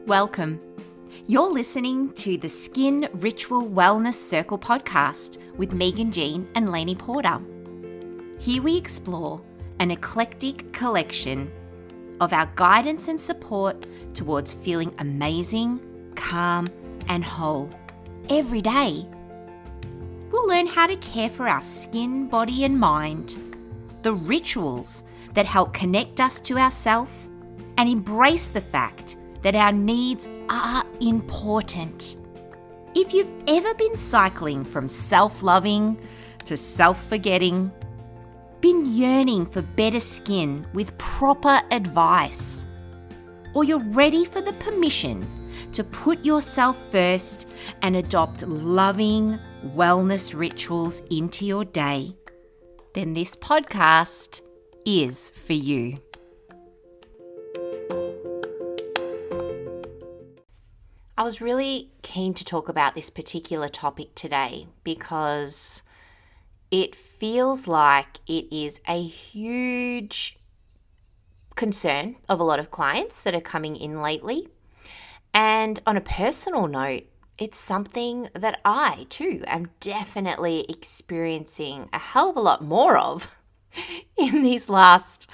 Welcome. You're listening to the Skin Ritual Wellness Circle podcast with Meagan Jean and Lainey Porter. Here we explore an eclectic collection of our guidance and support towards feeling amazing, calm, and whole every day. We'll learn how to care for our skin, body, and mind, the rituals that help connect us to ourselves, and embrace the fact that our needs are important. If you've ever been cycling from self-loving to self-forgetting, been yearning for better skin with proper advice, or you're ready for the permission to put yourself first and adopt loving wellness rituals into your day, then this podcast is for you. I was really keen to talk about this particular topic today because it feels like it is a huge concern of a lot of clients that are coming in lately. And on a personal note, it's something that I too am definitely experiencing a hell of a lot more of in these last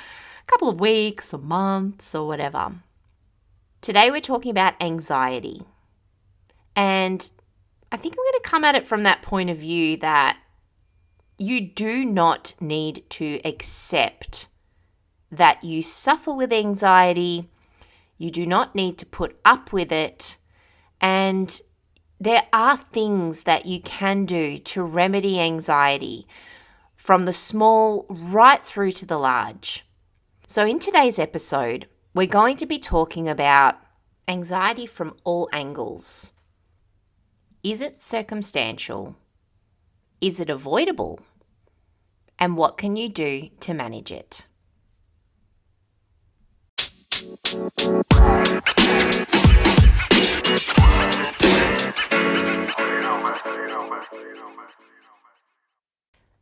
couple of weeks or months or whatever. Today we're talking about anxiety. And I think I'm going to come at it from that point of view that you do not need to accept that you suffer with anxiety. You do not need to put up with it. And there are things that you can do to remedy anxiety from the small right through to the large. So in today's episode, we're going to be talking about anxiety from all angles. Is it circumstantial? Is it avoidable? And what can you do to manage it?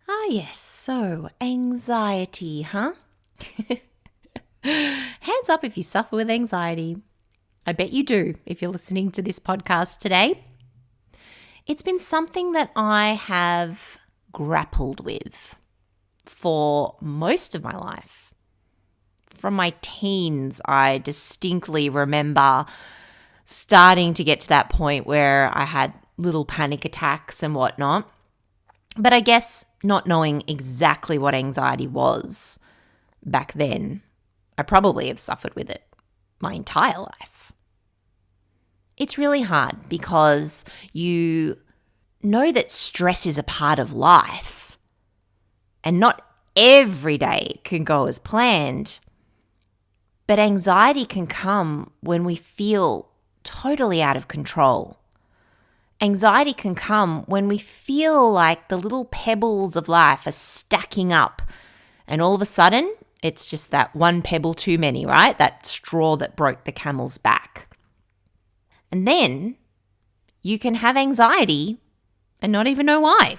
Ah, yes. So, anxiety, huh? Hands up if you suffer with anxiety. I bet you do if you're listening to this podcast today. It's been something that I have grappled with for most of my life. From my teens, I distinctly remember starting to get to that point where I had little panic attacks and whatnot. But I guess not knowing exactly what anxiety was back then, I probably have suffered with it my entire life. It's really hard because you know that stress is a part of life and not every day can go as planned. But anxiety can come when we feel totally out of control. Anxiety can come when we feel like the little pebbles of life are stacking up and all of a sudden it's just that one pebble too many, right? That straw that broke the camel's back. And then you can have anxiety and not even know why.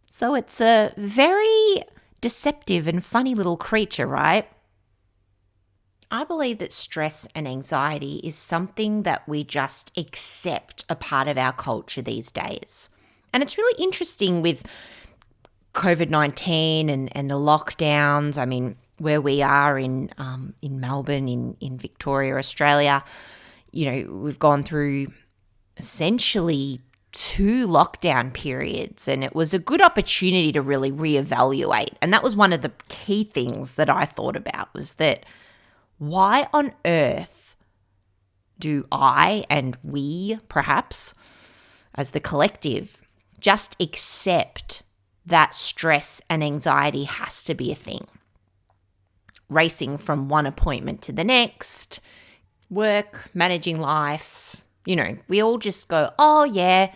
So it's a very deceptive and funny little creature, right? I believe that stress and anxiety is something that we just accept a part of our culture these days. And it's really interesting with COVID-19 and the lockdowns. I mean, where we are in Melbourne, in Victoria, Australia, you know, we've gone through essentially 2 lockdown periods, and it was a good opportunity to really reevaluate. And that was one of the key things that I thought about, was that why on earth do I and we, perhaps, as the collective, just accept that stress and anxiety has to be a thing? Racing from one appointment to the next, work, managing life, you know, we all just go, oh yeah,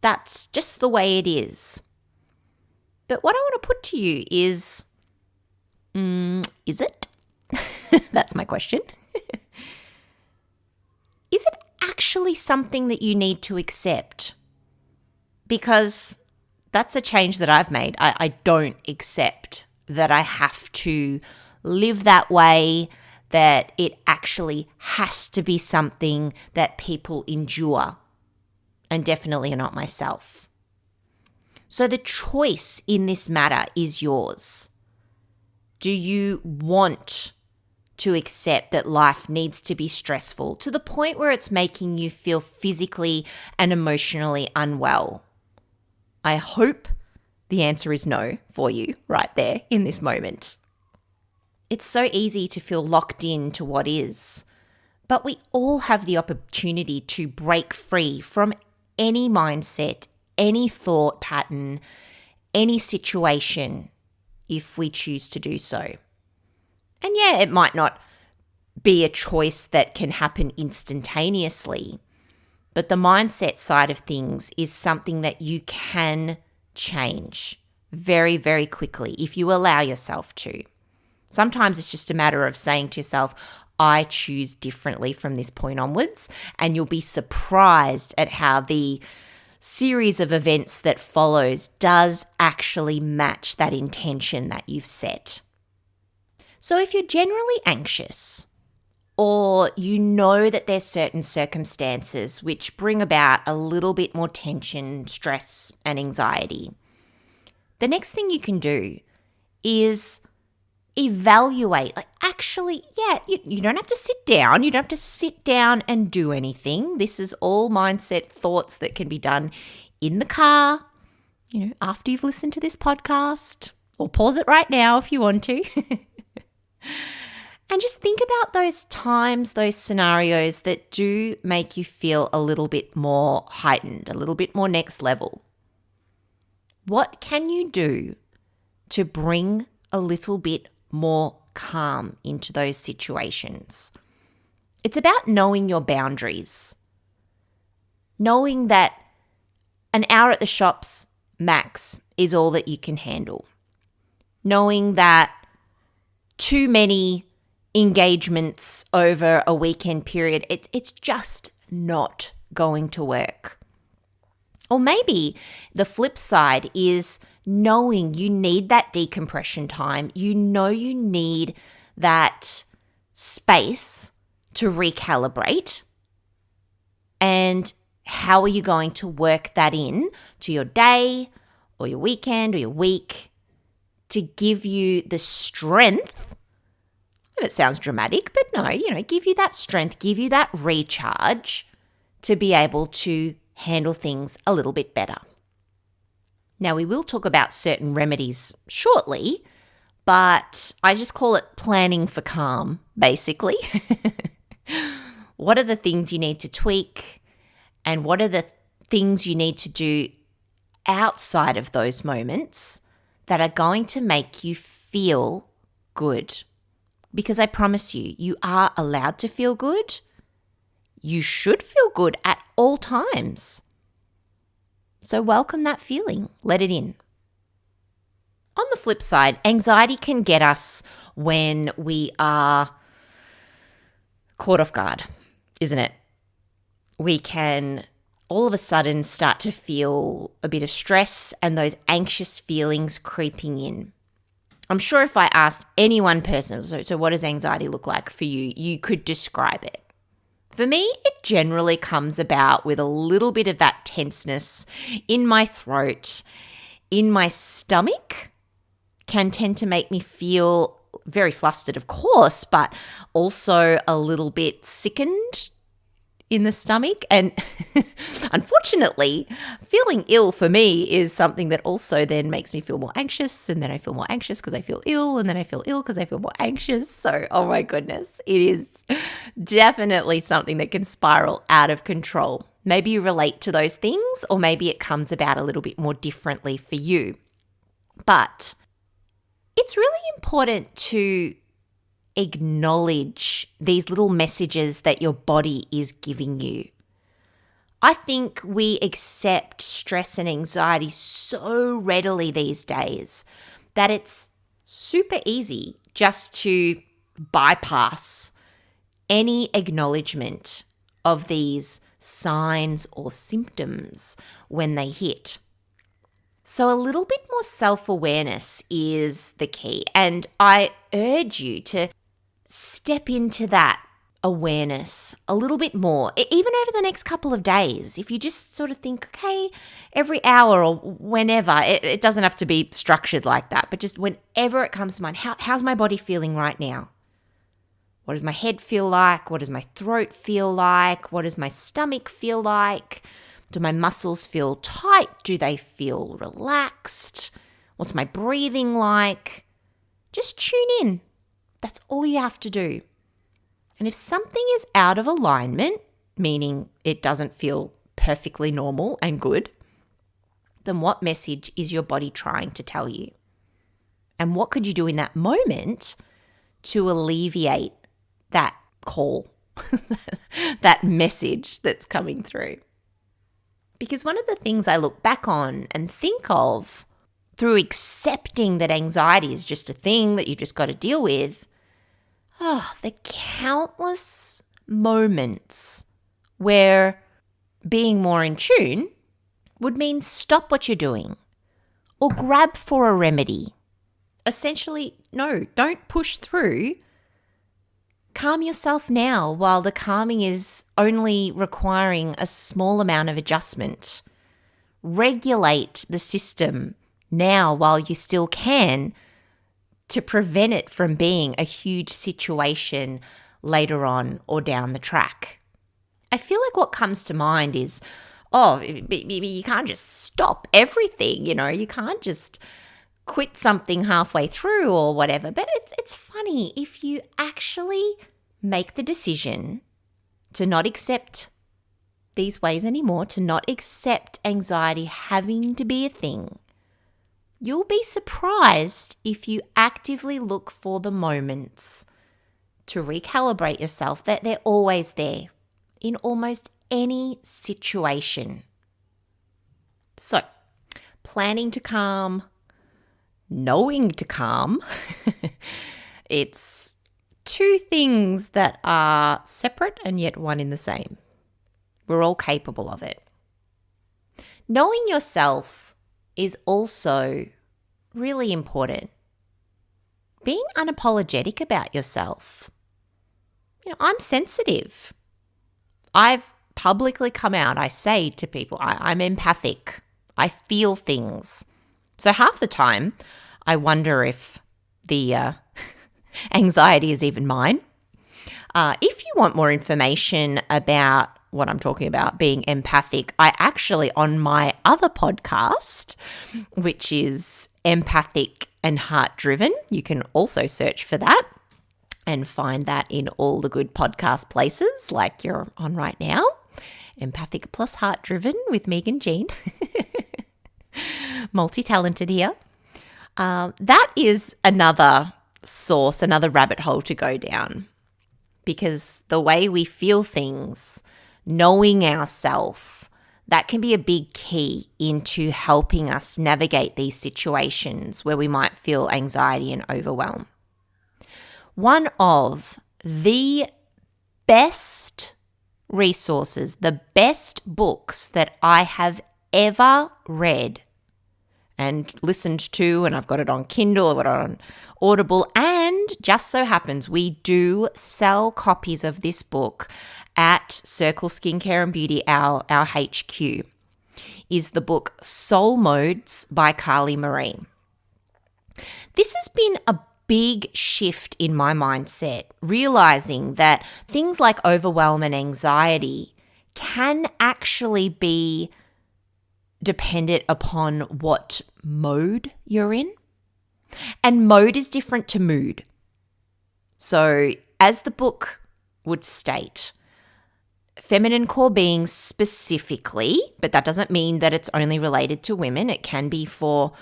that's just the way it is. But what I want to put to you is it? That's my question. Is it actually something that you need to accept? Because that's a change that I've made. I don't accept that I have to live that way, that it actually has to be something that people endure, and definitely not myself. So the choice in this matter is yours. Do you want to accept that life needs to be stressful to the point where it's making you feel physically and emotionally unwell? I hope the answer is no for you right there in this moment. It's so easy to feel locked in to what is, but we all have the opportunity to break free from any mindset, any thought pattern, any situation if we choose to do so. And yeah, it might not be a choice that can happen instantaneously, but the mindset side of things is something that you can change very, very quickly if you allow yourself to. Sometimes it's just a matter of saying to yourself, I choose differently from this point onwards, and you'll be surprised at how the series of events that follows does actually match that intention that you've set. So if you're generally anxious, or you know that there's certain circumstances which bring about a little bit more tension, stress, and anxiety, the next thing you can do is evaluate, you don't have to sit down. You don't have to sit down and do anything. This is all mindset thoughts that can be done in the car, after you've listened to this podcast, or pause it right now if you want to. And just think about those times, those scenarios that do make you feel a little bit more heightened, a little bit more next level. What can you do to bring a little bit more calm into those situations? It's about knowing your boundaries, knowing that an hour at the shops max is all that you can handle, knowing that too many engagements over a weekend period, it's just not going to work. Or maybe the flip side is knowing you need that decompression time. You need that space to recalibrate. And how are you going to work that in to your day or your weekend or your week to give you the strength? And it sounds dramatic, but no, give you that strength, give you that recharge to be able to handle things a little bit better. Now, we will talk about certain remedies shortly, but I just call it planning for calm, basically. What are the things you need to tweak, and what are the things you need to do outside of those moments that are going to make you feel good? Because I promise you, you are allowed to feel good. You should feel good at all times. So welcome that feeling. Let it in. On the flip side, anxiety can get us when we are caught off guard, isn't it? We can all of a sudden start to feel a bit of stress and those anxious feelings creeping in. I'm sure if I asked any one person, so what does anxiety look like for you, you could describe it. For me, it generally comes about with a little bit of that tenseness in my throat, in my stomach, can tend to make me feel very flustered, of course, but also a little bit sickened in the stomach. And unfortunately, feeling ill for me is something that also then makes me feel more anxious, and then I feel more anxious because I feel ill, and then I feel ill because I feel more anxious. So, oh my goodness, it is definitely something that can spiral out of control. Maybe you relate to those things, or maybe it comes about a little bit more differently for you. But it's really important to acknowledge these little messages that your body is giving you. I think we accept stress and anxiety so readily these days that it's super easy just to bypass any acknowledgement of these signs or symptoms when they hit. So a little bit more self-awareness is the key. And I urge you to step into that awareness a little bit more, even over the next couple of days. If you just sort of think, okay, every hour or whenever, it doesn't have to be structured like that, but just whenever it comes to mind, how's my body feeling right now? What does my head feel like? What does my throat feel like? What does my stomach feel like? Do my muscles feel tight? Do they feel relaxed? What's my breathing like? Just tune in. That's all you have to do. And if something is out of alignment, meaning it doesn't feel perfectly normal and good, then what message is your body trying to tell you? And what could you do in that moment to alleviate that call, that message that's coming through? Because one of the things I look back on and think of through accepting that anxiety is just a thing that you just got to deal with, the countless moments where being more in tune would mean stop what you're doing or grab for a remedy. Essentially, no, don't push through. Calm yourself now while the calming is only requiring a small amount of adjustment. Regulate the system now while you still can to prevent it from being a huge situation later on or down the track. I feel like what comes to mind is, you can't just stop everything, you can't just quit something halfway through or whatever. But it's funny, if you actually make the decision to not accept these ways anymore, to not accept anxiety having to be a thing, you'll be surprised if you actively look for the moments to recalibrate yourself, that they're always there in almost any situation. So, planning to calm, knowing to calm, it's two things that are separate and yet one in the same. We're all capable of it. Knowing yourself is also really important. Being unapologetic about yourself. I'm sensitive. I've publicly come out. I say to people, I'm empathic. I feel things. So half the time, I wonder if the anxiety is even mine. If you want more information about what I'm talking about, being empathic, I actually, on my other podcast, which is Empathic and Heart Driven, you can also search for that and find that in all the good podcast places like you're on right now. Empathic plus Heart Driven with Meagan Jean. Multi-talented here. That is another source, another rabbit hole to go down, because the way we feel things, knowing ourselves, that can be a big key into helping us navigate these situations where we might feel anxiety and overwhelm. One of the best resources, the best books that I have ever read and listened to, and I've got it on Kindle, I've got it on Audible, and just so happens we do sell copies of this book at Circle Skincare and Beauty, our HQ, is the book Soul Modes by Carlie Maree. This has been a big shift in my mindset, realizing that things like overwhelm and anxiety can actually be dependent upon what mode you're in. And mode is different to mood. So, as the book would state, feminine core beings specifically, but that doesn't mean that it's only related to women. It can be for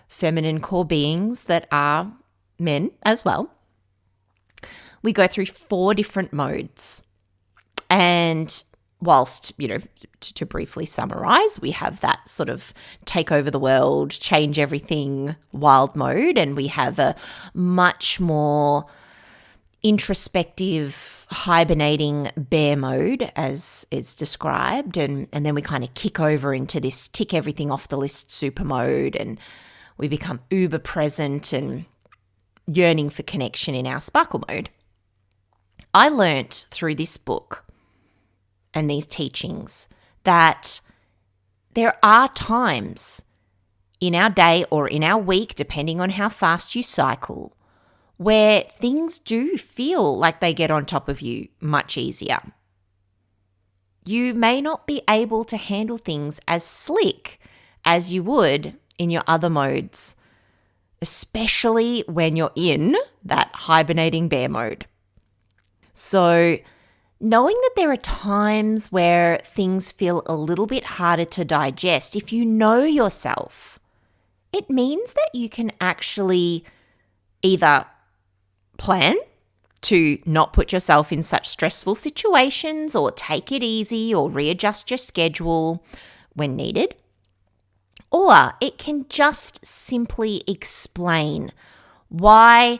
feminine core beings that are men as well. We go through 4 different modes. And whilst, to briefly summarize, we have that sort of take over the world, change everything wild mode, and we have a much more introspective, hibernating bear mode as it's described, and then we kind of kick over into this tick everything off the list super mode, and we become uber present and yearning for connection in our sparkle mode. I learnt through this book and these teachings that there are times in our day or in our week, depending on how fast you cycle, where things do feel like they get on top of you much easier. You may not be able to handle things as slick as you would in your other modes, especially when you're in that hibernating bear mode. So, knowing that there are times where things feel a little bit harder to digest, if you know yourself, it means that you can actually either plan to not put yourself in such stressful situations, or take it easy, or readjust your schedule when needed. Or it can just simply explain why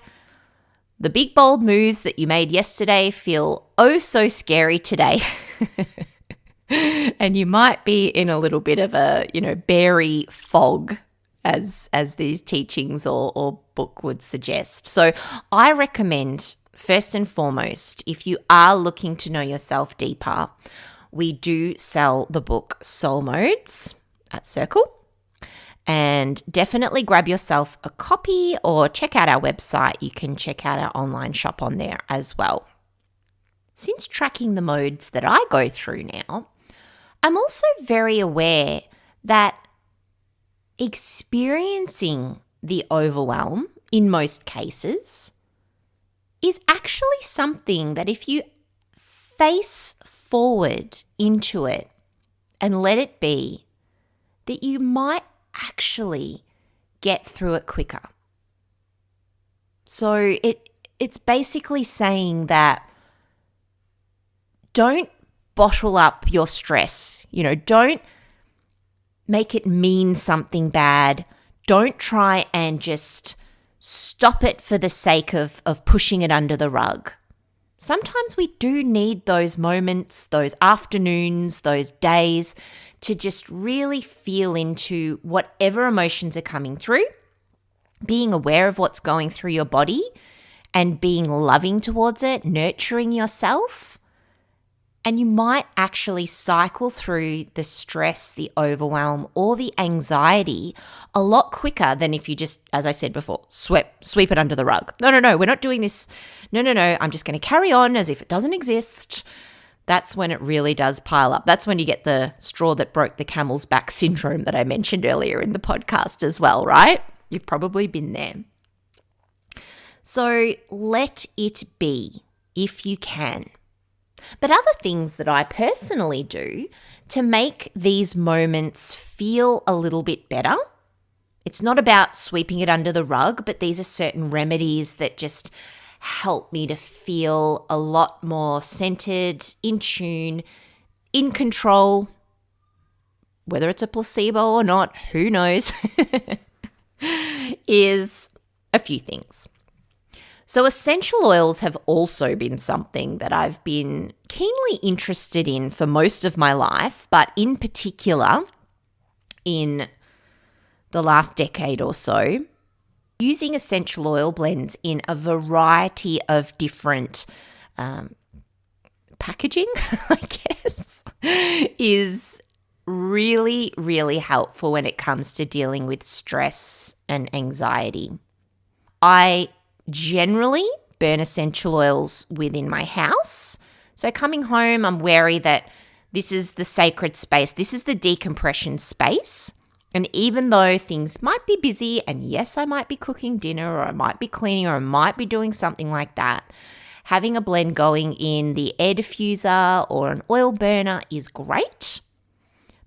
the big bold moves that you made yesterday feel oh so scary today. And you might be in a little bit of a, beary fog, as these teachings or book would suggest. So I recommend, first and foremost, if you are looking to know yourself deeper, we do sell the book Soul Modes at Circle. And definitely grab yourself a copy or check out our website. You can check out our online shop on there as well. Since tracking the modes that I go through now, I'm also very aware that experiencing the overwhelm in most cases is actually something that if you face forward into it and let it be, that you might actually get through it quicker. So it's basically saying that don't bottle up your stress. Don't make it mean something bad. Don't try and just stop it for the sake of pushing it under the rug. Sometimes we do need those moments, those afternoons, those days to just really feel into whatever emotions are coming through, being aware of what's going through your body and being loving towards it, nurturing yourself. And you might actually cycle through the stress, the overwhelm, or the anxiety a lot quicker than if you just, as I said before, sweep it under the rug. No, we're not doing this. No, I'm just going to carry on as if it doesn't exist. That's when it really does pile up. That's when you get the straw that broke the camel's back syndrome that I mentioned earlier in the podcast as well, right? You've probably been there. So let it be if you can. But other things that I personally do to make these moments feel a little bit better, it's not about sweeping it under the rug, but these are certain remedies that just help me to feel a lot more centered, in tune, in control. Whether it's a placebo or not, who knows, is a few things. So essential oils have also been something that I've been keenly interested in for most of my life, but in particular in the last decade or so, using essential oil blends in a variety of different packaging, I guess, is really, really helpful when it comes to dealing with stress and anxiety. I generally burn essential oils within my house. So coming home, I'm wary that this is the sacred space. This is the decompression space. And even though things might be busy, and yes, I might be cooking dinner, or I might be cleaning, or I might be doing something like that, having a blend going in the air diffuser or an oil burner is great.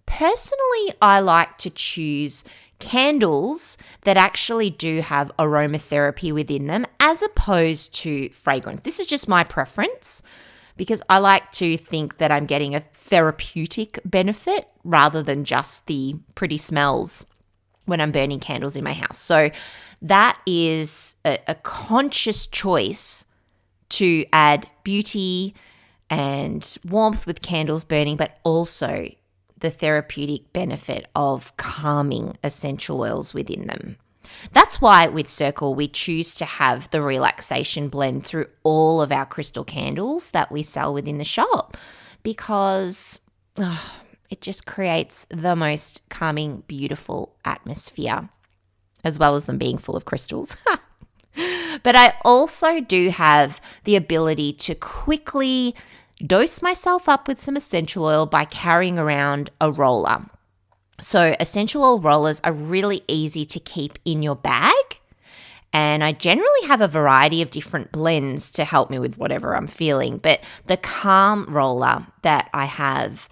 Personally, I like to choose candles that actually do have aromatherapy within them as opposed to fragrance. This is just my preference because I like to think that I'm getting a therapeutic benefit rather than just the pretty smells when I'm burning candles in my house. So that is a conscious choice to add beauty and warmth with candles burning, but also the therapeutic benefit of calming essential oils within them. That's why with Circle, we choose to have the relaxation blend through all of our crystal candles that we sell within the shop, because it just creates the most calming, beautiful atmosphere, as well as them being full of crystals. But I also do have the ability to quickly dose myself up with some essential oil by carrying around a roller. So essential oil rollers are really easy to keep in your bag. And I generally have a variety of different blends to help me with whatever I'm feeling. But the calm roller that I have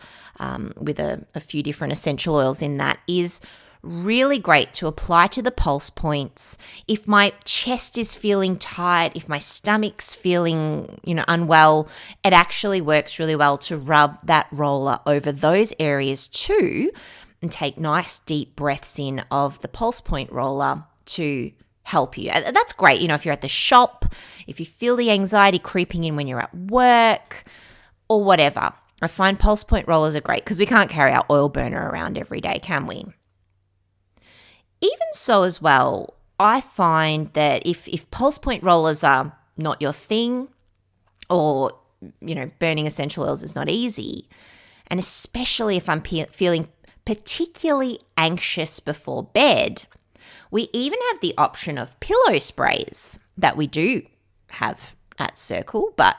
with a few different essential oils in that is really great to apply to the pulse points. If my chest is feeling tight, if my stomach's feeling, unwell, it actually works really well to rub that roller over those areas too, and take nice deep breaths in of the pulse point roller to help you. That's great, if you're at the shop, if you feel the anxiety creeping in when you're at work or whatever. I find pulse point rollers are great because we can't carry our oil burner around every day, can we? Even so as well, I find that if pulse point rollers are not your thing, or, burning essential oils is not easy, and especially if I'm feeling particularly anxious before bed, we even have the option of pillow sprays that we do have at Circle, but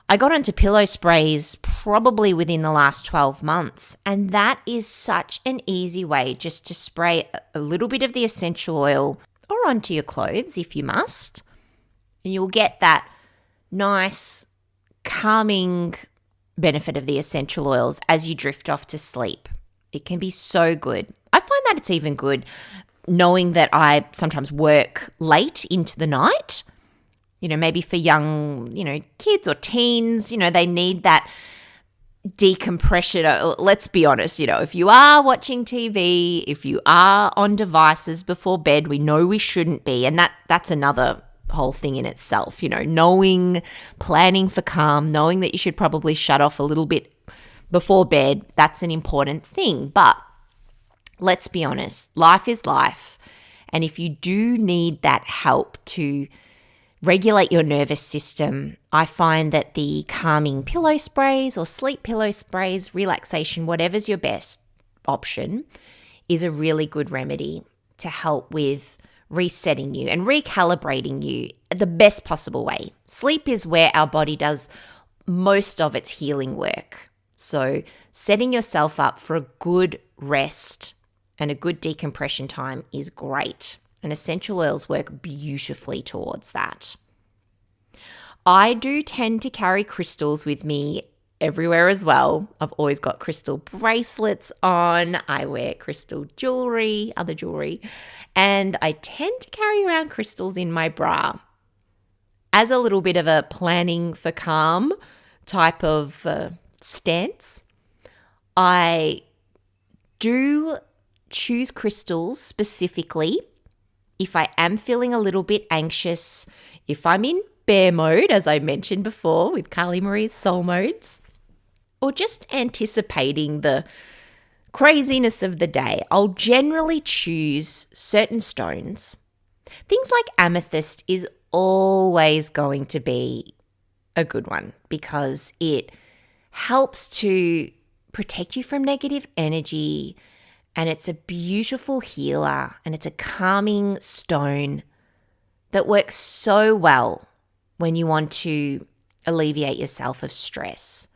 I got onto pillow sprays probably within the last 12 months, and that is such an easy way just to spray a little bit of the essential oil or onto your clothes if you must, and you'll get that nice calming benefit of the essential oils as you drift off to sleep. It can be so good. I find that it's even good knowing that I sometimes work late into the night. Maybe for young, kids or teens, they need that decompression. Let's be honest, if you are watching TV, if you are on devices before bed, we know we shouldn't be. And that's another whole thing in itself, planning for calm, knowing that you should probably shut off a little bit before bed. That's an important thing. But let's be honest, life is life. And if you do need that help to regulate your nervous system, I find that the calming pillow sprays or sleep pillow sprays, relaxation, whatever's your best option, is a really good remedy to help with resetting you and recalibrating you the best possible way. Sleep is where our body does most of its healing work. So setting yourself up for a good rest and a good decompression time is great. And essential oils work beautifully towards that. I do tend to carry crystals with me everywhere as well. I've always got crystal bracelets on. I wear crystal jewelry, other jewelry, and I tend to carry around crystals in my bra as a little bit of a planning for calm type of stance. I do choose crystals specifically if I am feeling a little bit anxious, if I'm in bear mode, as I mentioned before with Carlie Maree's soul modes, or just anticipating the craziness of the day. I'll generally choose certain stones. Things like amethyst is always going to be a good one because it helps to protect you from negative energy, and it's a beautiful healer, and it's a calming stone that works so well when you want to alleviate yourself of stress.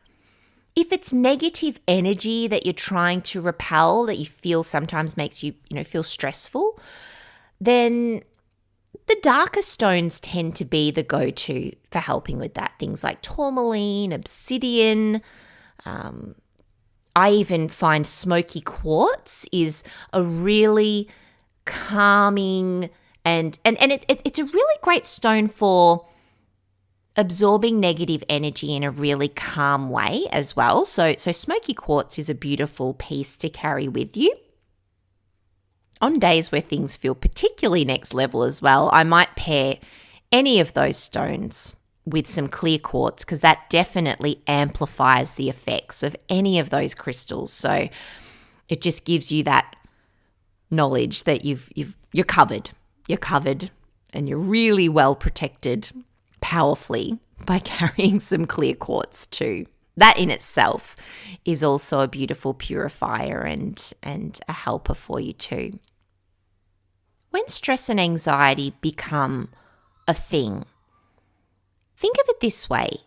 If it's negative energy that you're trying to repel, that you feel sometimes makes you, feel stressful, then the darker stones tend to be the go-to for helping with that. Things like tourmaline, obsidian. I even find Smoky Quartz is a really calming and it's a really great stone for absorbing negative energy in a really calm way as well. So Smoky Quartz is a beautiful piece to carry with you. On days where things feel particularly next level as well, I might pair any of those stones with some clear quartz because that definitely amplifies the effects of any of those crystals. So it just gives you that knowledge that you're covered you're covered and you're really well protected powerfully by carrying some clear quartz too. That in itself is also a beautiful purifier and a helper for you too. When stress and anxiety become a thing, think of it this way.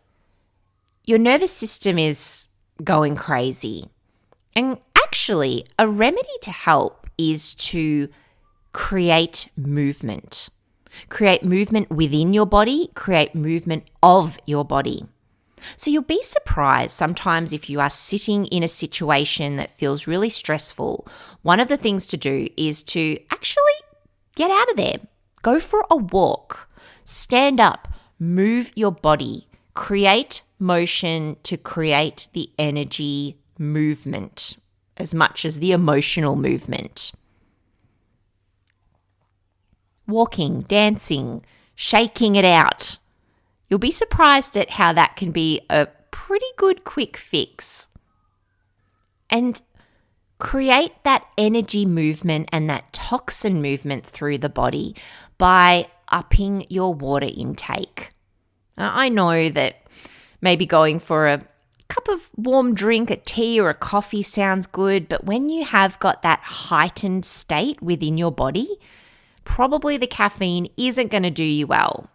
Your nervous system is going crazy. And actually, a remedy to help is to create movement. Create movement within your body, create movement of your body. So you'll be surprised sometimes if you are sitting in a situation that feels really stressful. One of the things to do is to actually get out of there. Go for a walk. Stand up. Move your body. Create motion to create the energy movement as much as the emotional movement. Walking, dancing, shaking it out. You'll be surprised at how that can be a pretty good quick fix. And create that energy movement and that toxin movement through the body by upping your water intake. Now, I know that maybe going for a cup of warm drink, a tea or a coffee sounds good, but when you have got that heightened state within your body, probably the caffeine isn't going to do you well.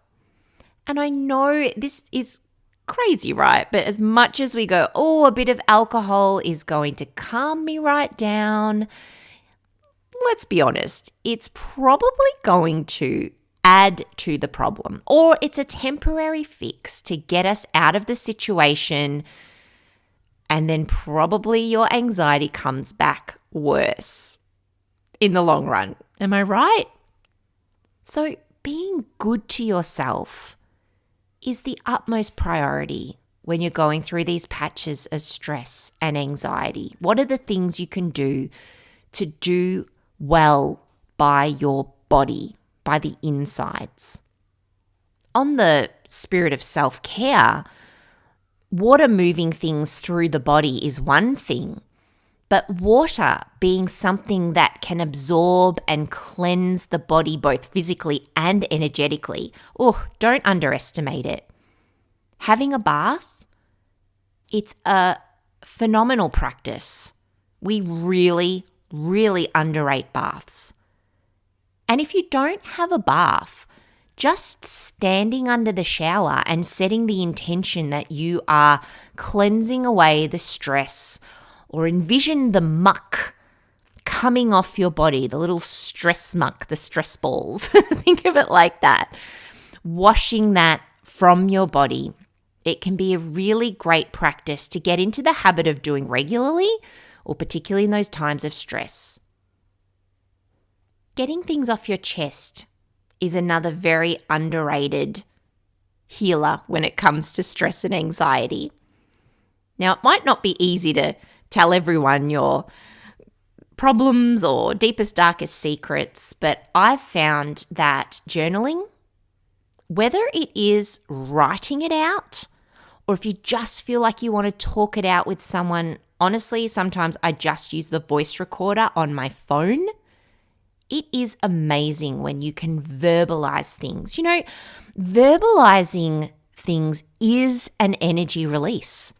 And I know this is crazy, right? But as much as we go, oh, a bit of alcohol is going to calm me right down, let's be honest, it's probably going to add to the problem, or it's a temporary fix to get us out of the situation, and then probably your anxiety comes back worse in the long run. Am I right? So being good to yourself is the utmost priority when you're going through these patches of stress and anxiety. What are the things you can do to do well by your body, by the insides? On the spirit of self-care, water moving things through the body is one thing, but water being something that can absorb and cleanse the body both physically and energetically, don't underestimate it. Having a bath, it's a phenomenal practice. We really, really underrate baths. And if you don't have a bath, just standing under the shower and setting the intention that you are cleansing away the stress, or envision the muck coming off your body, the little stress muck, the stress balls. Think of it like that. Washing that from your body. It can be a really great practice to get into the habit of doing regularly, or particularly in those times of stress. Getting things off your chest is another very underrated healer when it comes to stress and anxiety. Now, it might not be easy to tell everyone your problems or deepest, darkest secrets, but I've found that journaling, whether it is writing it out or if you just feel like you want to talk it out with someone, honestly, sometimes I just use the voice recorder on my phone. It is amazing when you can verbalize things. You know, verbalizing things is an energy release.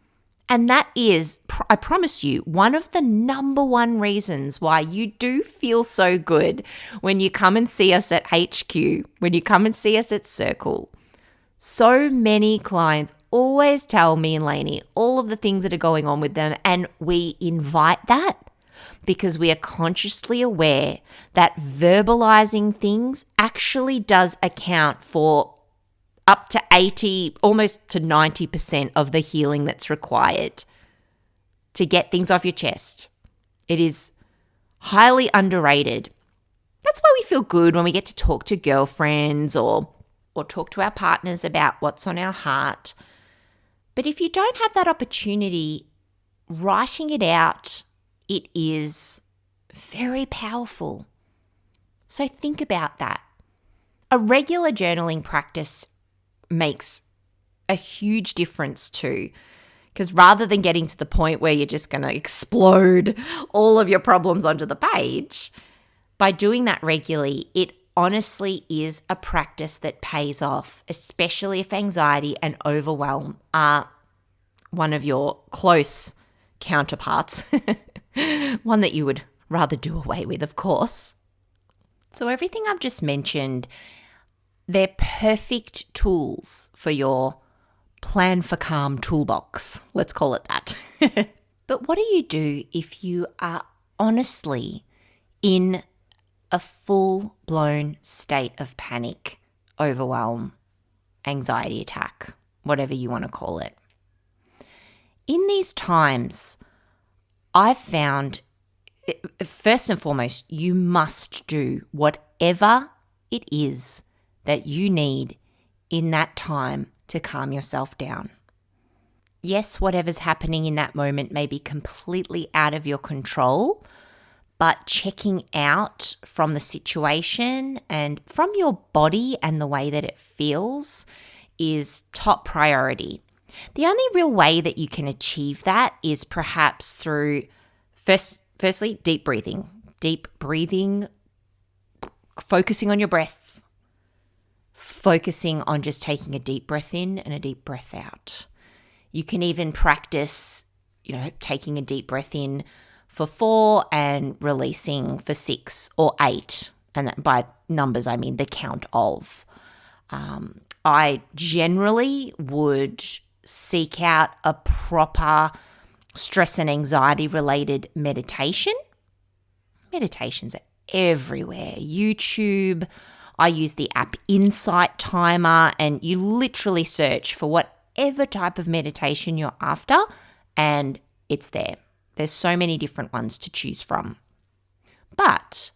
And that is, I promise you, one of the number one reasons why you do feel so good when you come and see us at HQ, when you come and see us at Circle. So many clients always tell me and Lainey all of the things that are going on with them, and we invite that because we are consciously aware that verbalizing things actually does account for up to 80, almost to 90% of the healing that's required to get things off your chest. It is highly underrated. That's why we feel good when we get to talk to girlfriends or talk to our partners about what's on our heart. But if you don't have that opportunity, writing it out, it is very powerful. So think about that. A regular journaling practice makes a huge difference too, because rather than getting to the point where you're just going to explode all of your problems onto the page, by doing that regularly, it honestly is a practice that pays off, especially if anxiety and overwhelm are one of your close counterparts, one that you would rather do away with, of course. So everything I've just mentioned, they're perfect tools for your plan for calm toolbox. Let's call it that. But what do you do if you are honestly in a full-blown state of panic, overwhelm, anxiety attack, whatever you want to call it? In these times, I've found, first and foremost, you must do whatever it is that you need in that time to calm yourself down. Yes, whatever's happening in that moment may be completely out of your control, but checking out from the situation and from your body and the way that it feels is top priority. The only real way that you can achieve that is perhaps through, firstly, deep breathing. Deep breathing, focusing on your breath, focusing on just taking a deep breath in and a deep breath out. You can even practice, taking a deep breath in for 4 and releasing for 6 or 8. And by numbers, I mean the count of. I generally would seek out a proper stress and anxiety related meditation. Meditations are everywhere. YouTube. I use the app Insight Timer, and you literally search for whatever type of meditation you're after and it's there. There's so many different ones to choose from. But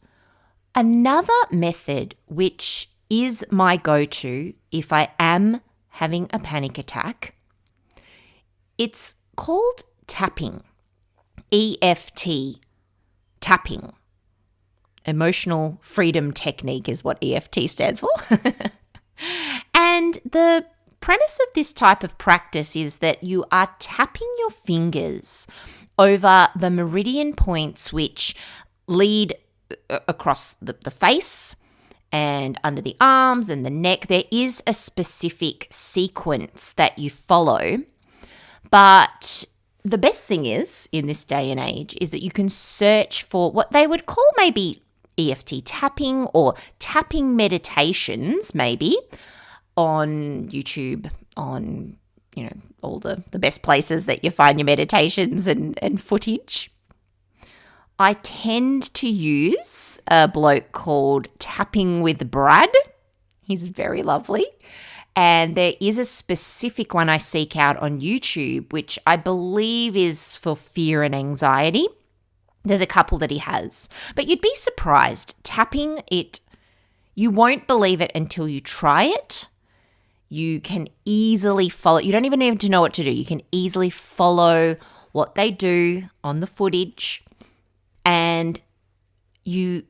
another method, which is my go-to if I am having a panic attack, it's called tapping. EFT, tapping. Emotional Freedom Technique is what EFT stands for. And the premise of this type of practice is that you are tapping your fingers over the meridian points which lead across the face and under the arms and the neck. There is a specific sequence that you follow, but the best thing is, in this day and age, is that you can search for what they would call maybe EFT tapping or tapping meditations, maybe, on YouTube, on, all the best places that you find your meditations and footage. I tend to use a bloke called Tapping with Brad. He's very lovely. And there is a specific one I seek out on YouTube, which I believe is for fear and anxiety. There's a couple that he has. But you'd be surprised. Tapping it, you won't believe it until you try it. You can easily follow. You don't even need to know what to do. You can easily follow what they do on the footage. And you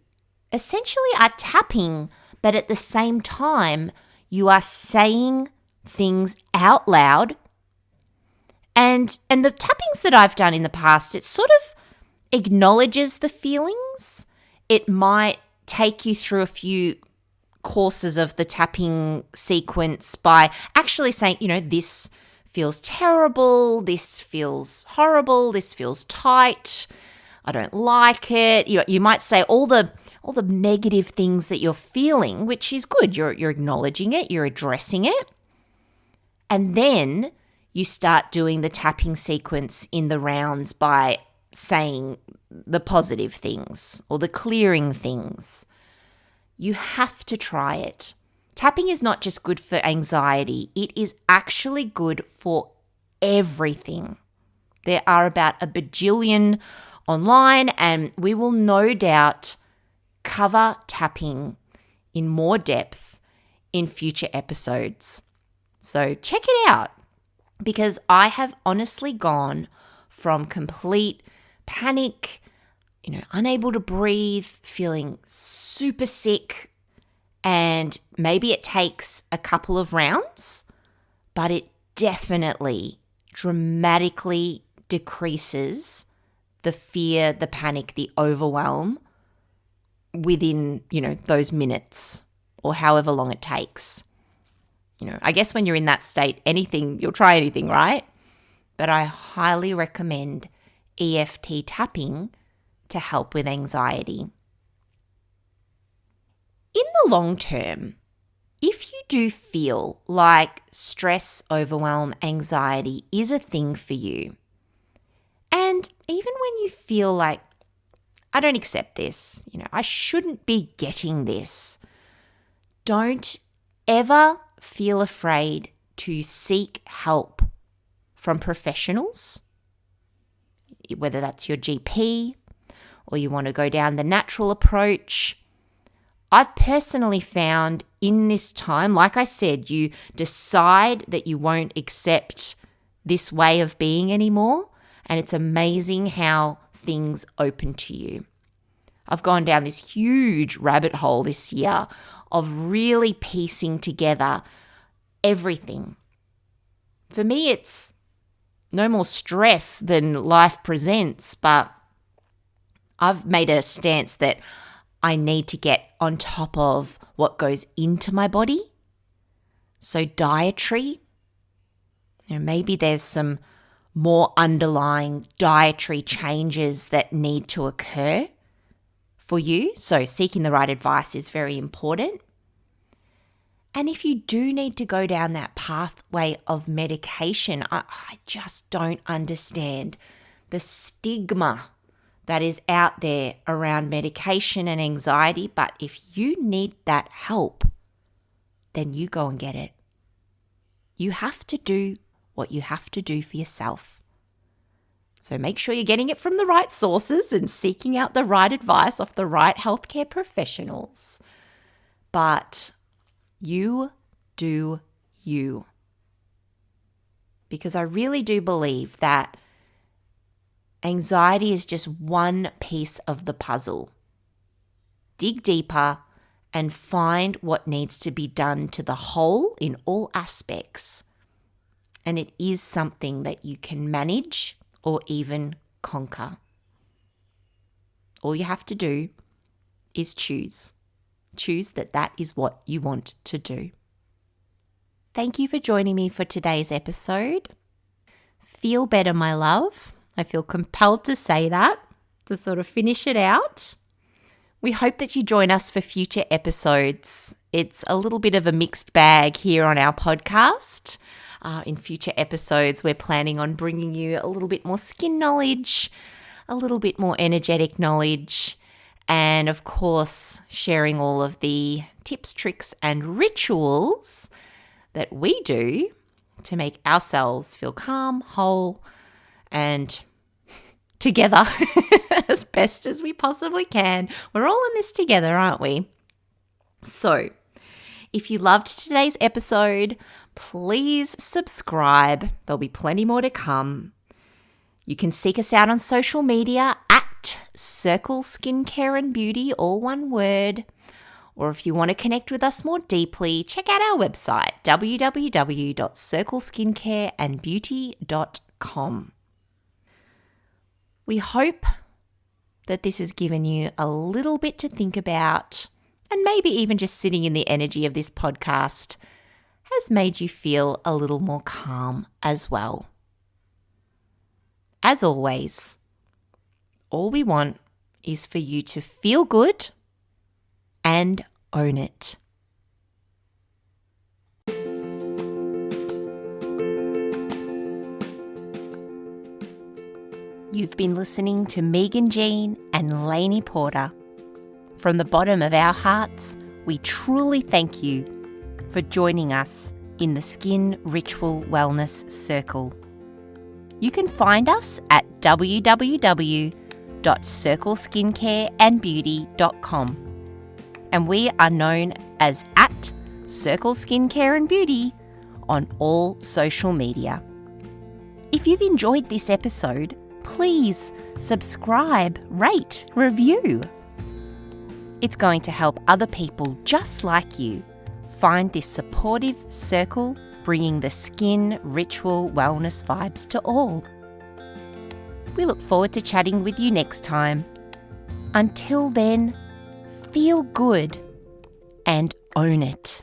essentially are tapping, but at the same time, you are saying things out loud. And the tappings that I've done in the past, it sort of acknowledges the feelings. It might take you through a few courses of the tapping sequence by actually saying, this feels terrible, this feels horrible, this feels tight, I don't like it. You might say all the negative things that you're feeling, which is good. You're acknowledging it, you're addressing it. And then you start doing the tapping sequence in the rounds by saying the positive things or the clearing things. You have to try it. Tapping is not just good for anxiety. It is actually good for everything. There are about a bajillion online, and we will no doubt cover tapping in more depth in future episodes. So check it out, because I have honestly gone from complete panic, unable to breathe, feeling super sick, and maybe it takes a couple of rounds, but it definitely dramatically decreases the fear, the panic, the overwhelm within, those minutes. or however long it takes. I guess when you're in that state, you'll try anything, right? But I highly recommend EFT tapping to help with anxiety. In the long term, if you do feel like stress, overwhelm, anxiety is a thing for you, and even when you feel like, I don't accept this, I shouldn't be getting this, don't ever feel afraid to seek help from professionals, whether that's your GP or you want to go down the natural approach. I've personally found in this time, like I said, you decide that you won't accept this way of being anymore, and it's amazing how things open to you. I've gone down this huge rabbit hole this year of really piecing together everything. For me, it's no more stress than life presents, but I've made a stance that I need to get on top of what goes into my body. So dietary, maybe there's some more underlying dietary changes that need to occur for you. So seeking the right advice is very important. And if you do need to go down that pathway of medication, I just don't understand the stigma that is out there around medication and anxiety. But if you need that help, then you go and get it. You have to do what you have to do for yourself. So make sure you're getting it from the right sources and seeking out the right advice off the right healthcare professionals. But you do you. Because I really do believe that anxiety is just one piece of the puzzle. Dig deeper and find what needs to be done to the whole in all aspects. And it is something that you can manage or even conquer. All you have to do is choose. Choose that is what you want to do. Thank you for joining me for today's episode. Feel better, my love. I feel compelled to say that, to sort of finish it out. We hope that you join us for future episodes. It's a little bit of a mixed bag here on our podcast. In future episodes, we're planning on bringing you a little bit more skin knowledge, a little bit more energetic knowledge, and of course, sharing all of the tips, tricks, and rituals that we do to make ourselves feel calm, whole, and together as best as we possibly can. We're all in this together, aren't we? So, if you loved today's episode, please subscribe. There'll be plenty more to come. You can seek us out on social media at Circle Skincare and Beauty, all one word. Or if you want to connect with us more deeply, check out our website, www.circleskincareandbeauty.com. We hope that this has given you a little bit to think about, and maybe even just sitting in the energy of this podcast has made you feel a little more calm as well. As always, all we want is for you to feel good and own it. You've been listening to Meagan Jean and Lainey Porter. From the bottom of our hearts, we truly thank you for joining us in the Skin Ritual Wellness Circle. You can find us at www.circleskincareandbeauty.com, and we are known as at Circle Skincare and Beauty on all social media. If you've enjoyed this episode, please subscribe, rate, review. It's going to help other people just like you find this supportive circle, bringing the skin ritual wellness vibes to all. We look forward to chatting with you next time. Until then, feel good and own it.